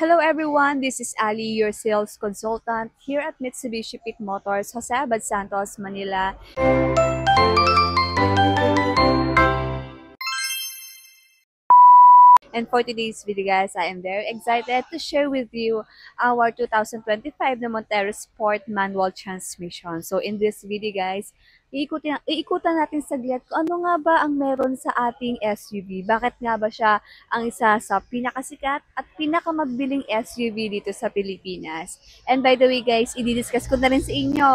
Hello everyone, this is Ali, your sales consultant here at Mitsubishi Pick Motors, Jose Abad Santos, Manila. And for today's video guys, I am very excited to share with you our 2025 na Montero Sport Manual Transmission. So in this video guys, iikutan natin saglit kung ano nga ba ang meron sa ating SUV. Bakit nga ba siya ang isa sa pinakasikat at pinakamagbiling SUV dito sa Pilipinas. And by the way guys, i-discuss ko na rin sa inyo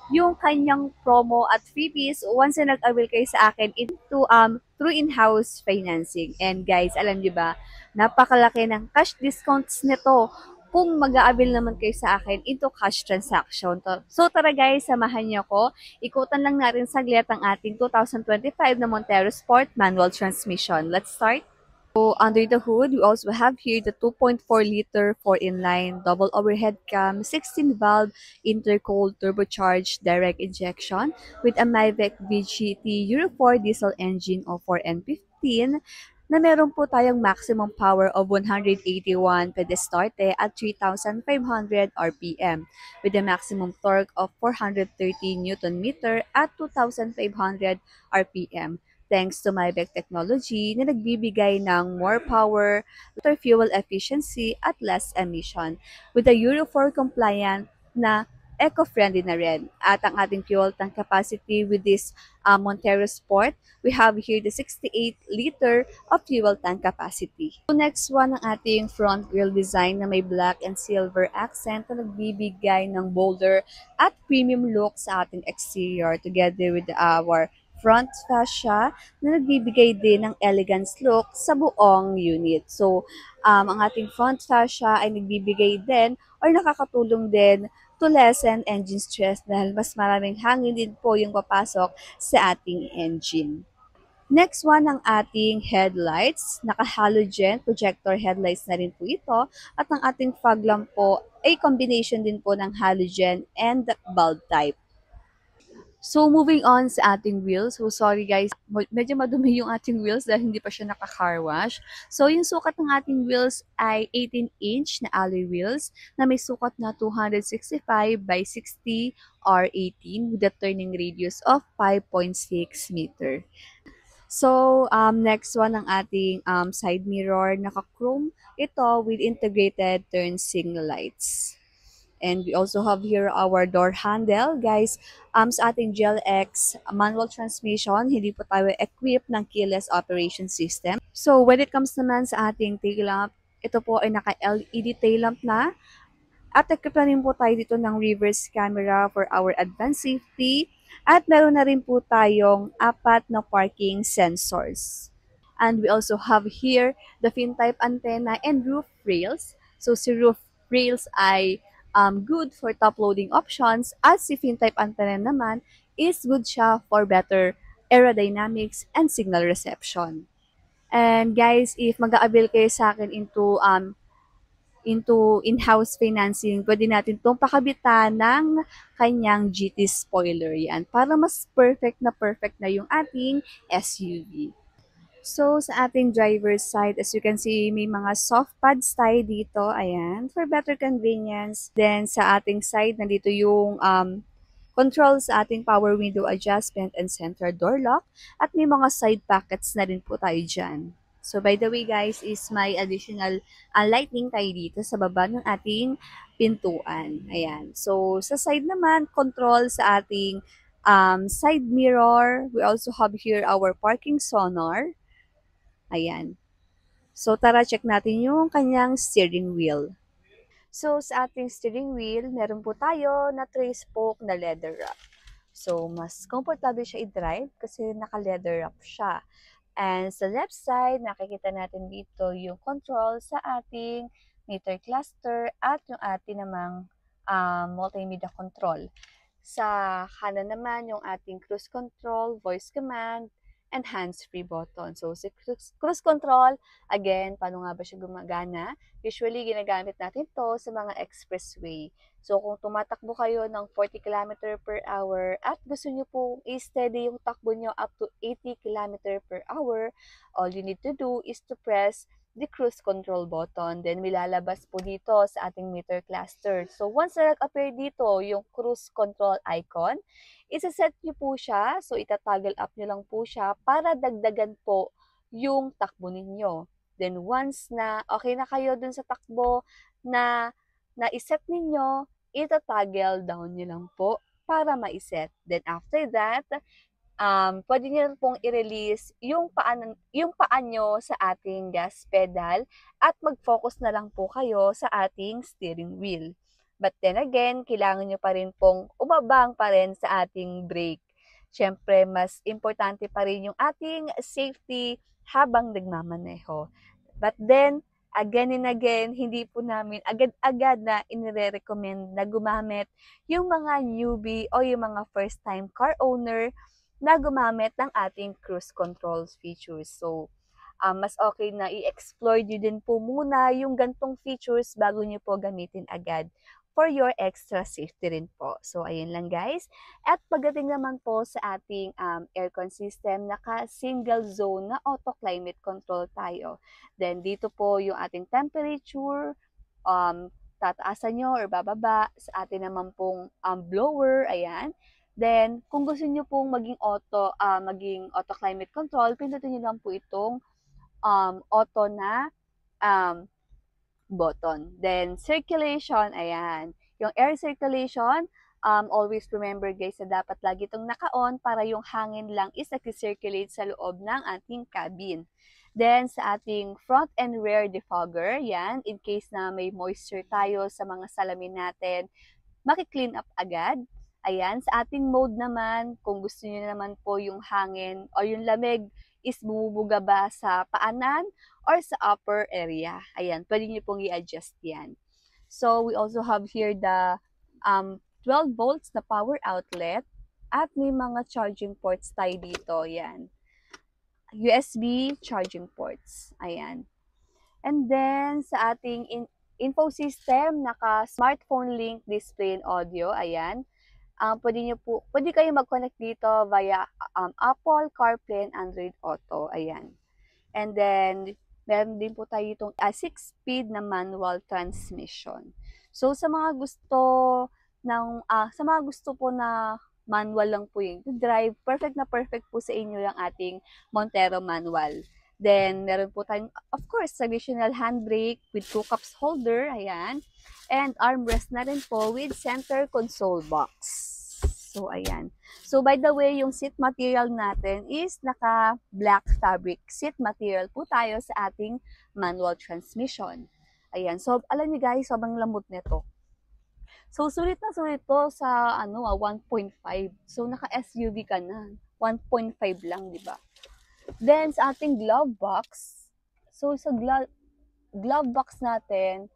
yung kanyang promo at freebies once na nag-avail kayo sa akin through in-house financing. And guys, alam niyo ba, napakalaki ng cash discounts nito kung mag-a-avail naman kayo sa akin into cash transaction. So tara guys, samahan niyo ko. Ikutan lang natin saglit ang ating 2025 na Montero Sport Manual Transmission. Let's start. So under the hood, we also have here the 2.4-liter 4-in-line double overhead cam, 16-valve intercooled turbocharged direct injection with a Mavic VGT Euro 4 diesel engine o 4N15 na meron po tayong maximum power of 181 pedestarte at 3,500 RPM with a maximum torque of 430 Newton meter at 2,500 RPM thanks to Maybach technology na nagbibigay ng more power, better fuel efficiency at less emission with the Euro 4 compliant na eco-friendly na rin. At ang ating fuel tank capacity with this Montero Sport, we have here the 68-liter of fuel tank capacity. So next one ang ating front grille design na may black and silver accent na nagbibigay ng bolder at premium look sa ating exterior together with our front fascia na nagbibigay din ng elegance look sa buong unit. So, ang ating front fascia ay nagbibigay din or nakakatulong din to lessen engine stress dahil mas maraming hangin din po yung papasok sa ating engine. Next one ang ating headlights. Naka-halogen projector headlights na rin po ito. At ang ating fog lamp po ay combination din po ng halogen and bulb type. So, moving on sa ating wheels. So, sorry guys, medyo madumi yung ating wheels dahil hindi pa siya naka-car wash. So, yung sukat ng ating wheels ay 18-inch na alloy wheels na may sukat na 265 by 60 R18 with a turning radius of 5.6 meter. So, next one ang ating side mirror. Naka-chrome ito with integrated turn signal lights. And we also have here our door handle. Guys, sa ating GLX manual transmission, hindi po tayo equipped ng keyless operation system. So, when it comes naman sa ating tail lamp, ito po ay naka-LED tail lamp na. At equipped na rin po tayo dito ng reverse camera for our advanced safety. At meron na rin po tayong 4 na parking sensors. And we also have here the fin-type antenna and roof rails. So, si roof rails ay good for top-loading options at si fin-type antenna naman is good siya for better aerodynamics and signal reception. And guys, if mag-a-avail kayo sa akin into in-house financing, pwede natin itong pakabitan ng kanyang GT spoiler yan para mas perfect na yung ating SUV. So, sa ating driver's side, as you can see, may mga soft pads tayo dito. Ayan, for better convenience. Then, sa ating side, nandito yung controls sa ating power window adjustment and center door lock. At may mga side pockets na rin po tayo dyan. So, by the way guys, is may additional lighting tayo dito sa baba ng ating pintuan. Ayan. So, sa side naman, control sa ating side mirror. We also have here our parking sonar. Ayan. So, tara check natin yung kanyang steering wheel. So, sa ating steering wheel, meron po tayo na 3-spoke na leather wrap. So, mas comfortable siya i-drive kasi naka-leather wrap siya. And sa left side, nakikita natin dito yung control sa ating meter cluster at yung ating namang multimedia control. Sa kanan naman, yung ating cruise control, voice command, and hands-free button. So, si cruise control, again, paano nga ba siya gumagana? Usually, ginagamit natin to sa mga expressway. So, kung tumatakbo kayo ng 40 km per hour at gusto nyo po i-steady yung takbo nyo up to 80 km per hour, all you need to do is to press the cruise control button. Then, may lalabas po dito sa ating meter cluster. So, once na nag-appear dito yung cruise control icon, isa-set nyo po siya. So, itatoggle up nyo lang po siya para dagdagan po yung takbo ninyo. Then, once na okay na kayo dun sa takbo na na-set ninyo, itatoggle down nyo lang po para ma-set. Then, after that, pwede nyo pong i-release yung paa nyo sa ating gas pedal at mag-focus na lang po kayo sa ating steering wheel. But then again, kailangan nyo pa rin pong umabang pa rin sa ating brake. Siyempre, mas importante pa rin yung ating safety habang nagmamaneho. But then, again and again, hindi po namin agad-agad na inire-recommend na gumamit yung mga newbie o yung mga first-time car owner na gumamit ng ating cruise control features. So, mas okay na i-explore nyo din po muna yung gantong features bago nyo po gamitin agad for your extra safety rin po. So, ayun lang guys. At pagdating naman po sa ating aircon system, naka-single zone na auto-climate control tayo. Then, dito po yung ating temperature, tataasan nyo or bababa sa atin naman pong blower, ayan. Then, kung gusto niyo pong maging auto climate control, pindutin niyo lang po itong auto na button. Then, circulation, ayan. Yung air circulation, always remember guys na dapat lagi itong naka-on para yung hangin lang is nag-circulate sa loob ng ating cabin. Then, sa ating front and rear defogger, yan, in case na may moisture tayo sa mga salamin natin, maki-clean up agad. Ayan, sa ating mode naman, kung gusto niyo naman po yung hangin o yung lamig is bumubuga ba sa paanan or sa upper area. Ayan, pwede niyo pong i-adjust yan. So, we also have here the 12 volts na power outlet at may mga charging ports tayo dito. Ayan. USB charging ports. Ayan. And then, sa ating info system, naka-smartphone link display and audio. Ayan. Pwede kayo mag-connect dito via Apple CarPlay and Android Auto. Ayan. And then, meron din po tayo itong 6-speed na manual transmission. So, sa mga gusto po na manual lang po yung drive, perfect na perfect po sa inyo yung ating Montero manual. Then, meron po tayong, of course, traditional handbrake with 2 cups holder, ayan. And armrest na rin po with center console box. So, ayan. So, by the way, yung seat material natin is naka-black fabric seat material po tayo sa ating manual transmission. Ayan. So, alam niyo guys, sobrang lambot nito. So, sulit na sulit to sa 1.5. So, naka-SUV ka na. 1.5 lang, di ba? Then, sa ating glove box, so sa glove box natin,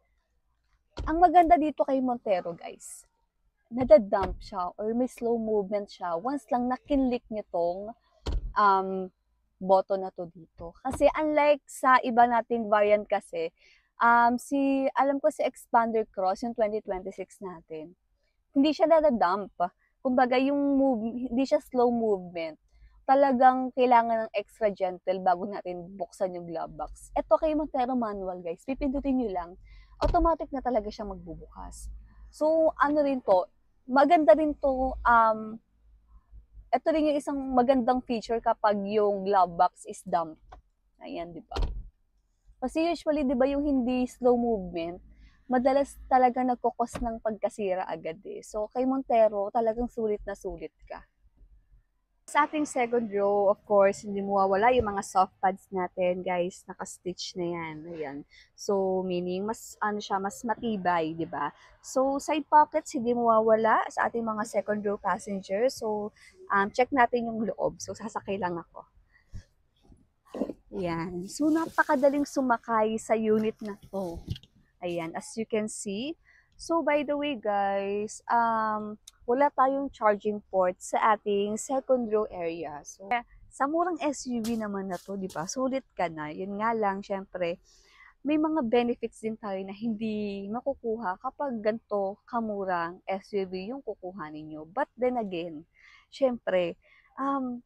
ang maganda dito kay Montero, guys, nadadump siya or may slow movement siya once lang nakinlik nyo tong button na to dito. Kasi unlike sa iba nating variant kasi, alam ko si Expander Cross, yung 2026 natin, hindi siya nadadump. Kumbaga, hindi siya slow movement. Talagang kailangan ng extra gentle bago natin buksan yung glove box. Ito kay Montero manual guys, pipindutin nyo lang, automatic na talaga siya magbubukas. So, rin to, maganda rin to, ito rin yung isang magandang feature kapag yung glove box is damp. Ayan, di ba? Kasi usually, di ba yung hindi slow movement, madalas talaga nagkukos ng pagkasira agad eh. So, kay Montero, talagang sulit na sulit ka. Sa ating second row, of course, hindi mawawala yung mga soft pads natin, guys. Naka-stitch na yan. Ayan. So, meaning, mas matibay, di ba? So, side pockets, hindi mawawala sa ating mga second row passengers. So, check natin yung loob. So, sasakay lang ako. Ayan. So, napakadaling sumakay sa unit na to. Ayan. As you can see. So, by the way, guys, wala tayong charging port sa ating second row area. So, sa murang SUV naman na to, di ba? Sulit ka na. Yun nga lang, syempre, may mga benefits din tayo na hindi makukuha kapag ganito kamurang SUV yung kukuha ninyo. But then again, syempre,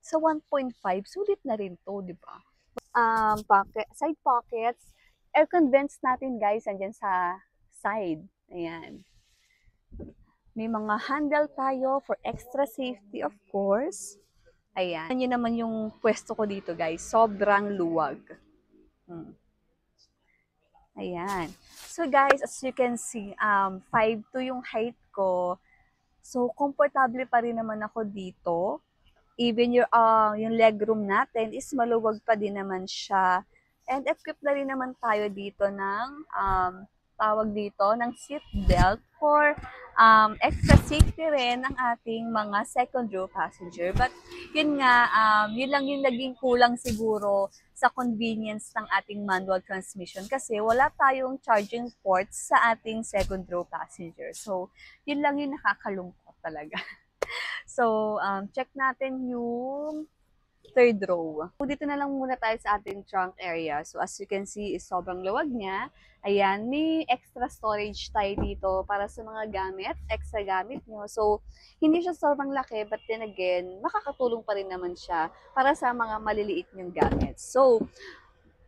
sa 1.5, sulit na rin to, di ba? Side pockets, aircon vents natin guys, andyan sa side. Ayan. May mga handle tayo for extra safety of course. Ayan. Yun naman yung pwesto ko dito guys. Sobrang luwag. Ayan. So guys, as you can see, 5'2" yung height ko. So, komportable pa rin naman ako dito. Even yung legroom natin is maluwag pa din naman siya. And equipped na rin naman tayo dito ng tawag dito ng seat belt for extra safety rin ng ating mga second row passenger. But yun nga, yun lang yung naging kulang siguro sa convenience ng ating manual transmission kasi wala tayong charging ports sa ating second row passenger. So, yun lang yung nakakalungkot talaga. So, check natin yung third row. So, dito na lang muna tayo sa ating trunk area. So, as you can see, is sobrang luwag niya. Ayan, may extra storage tayo dito para sa mga gamit, extra gamit nyo. So, hindi siya sobrang laki, but then again, makakatulong pa rin naman siya para sa mga maliliit nyong gamit. So,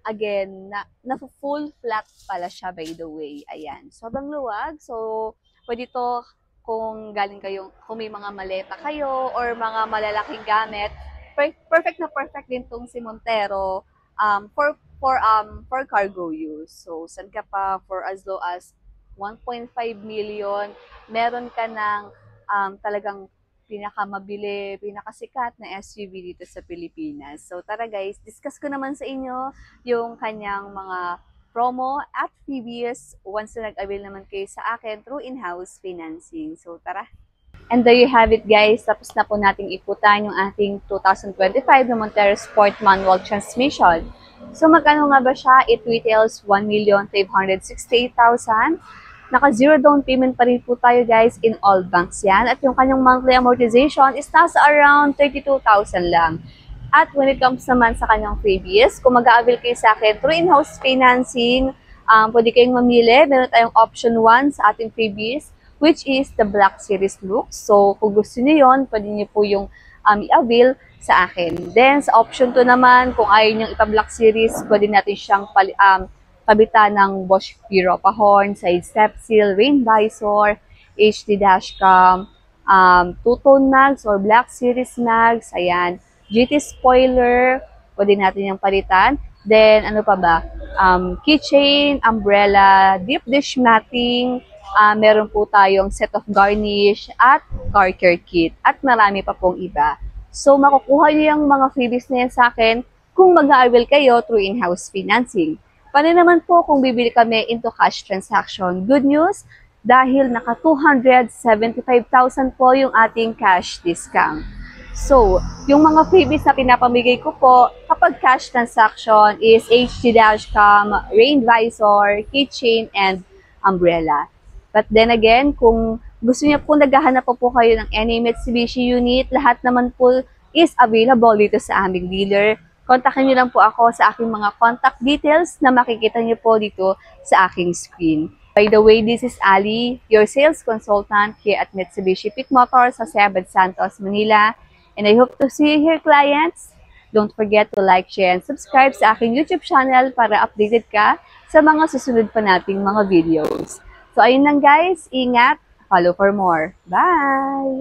again, na-full flat pala siya by the way. Ayan, sobrang luwag. So, pwede to kung galing kayong, kung may mga maleta kayo or mga malalaking gamit, perfect na perfect din tong si Montero for cargo use. So, saan ka pa for as low as 1.5 million, meron ka ng talagang pinakamabili, pinakasikat na SUV dito sa Pilipinas. So, tara guys, discuss ko naman sa inyo yung kanyang mga promo at previous once na nag-avail naman kayo sa akin through in-house financing. So, tara! And there you have it guys. Tapos na po nating ikutan yung ating 2025 na Montero Sport Manual Transmission. So, magkano nga ba siya? It retails 1,568,000. Naka-zero down payment pa rin po tayo guys in all banks yan. At yung kanyang monthly amortization is nasa around 32,000 lang. At when it comes naman sa kanyang previous, kung mag-a-avail kayo sa akin through in-house financing, pwede kayong mamili. Meron tayong option 1 sa ating previous, which is the Black Series look. So, kung gusto niyo yon, pwede niyo po yung i-avail sa akin. Then, sa option 2 naman, kung ayaw niyong ipa-Black Series, pwede natin siyang pabitan ng Bosch Europa horn, side step seal, rain visor, HD dashcam, two-tone mags or Black Series mags, ayan. GT spoiler, pwede natin yung palitan. Then, ano pa ba? Keychain, umbrella, deep dish matting, meron po tayong set of garnish at car care kit. At marami pa pong iba. So, makukuha niyo yung mga freebies na yan sa akin kung mag-a-avail kayo through in-house financing. Paano naman po kung bibili kami into cash transaction? Good news, dahil naka 275,000 po yung ating cash discount. So, yung mga freebies na pinapamigay ko po kapag cash transaction is HD dashcam, rain visor, keychain, and umbrella. But then again, kung gusto niyo po naghahanap po kayo ng any Mitsubishi unit, lahat naman po is available dito sa aming dealer. Kontakin niyo lang po ako sa aking mga contact details na makikita niyo po dito sa aking screen. By the way, this is Ali, your sales consultant here at Mitsubishi Pick Motors sa Sebad Santos, Manila. And I hope to see you here, clients. Don't forget to like, share, and subscribe sa aking YouTube channel para updated ka sa mga susunod pa nating mga videos. So, ayun lang guys. Ingat. Follow for more. Bye!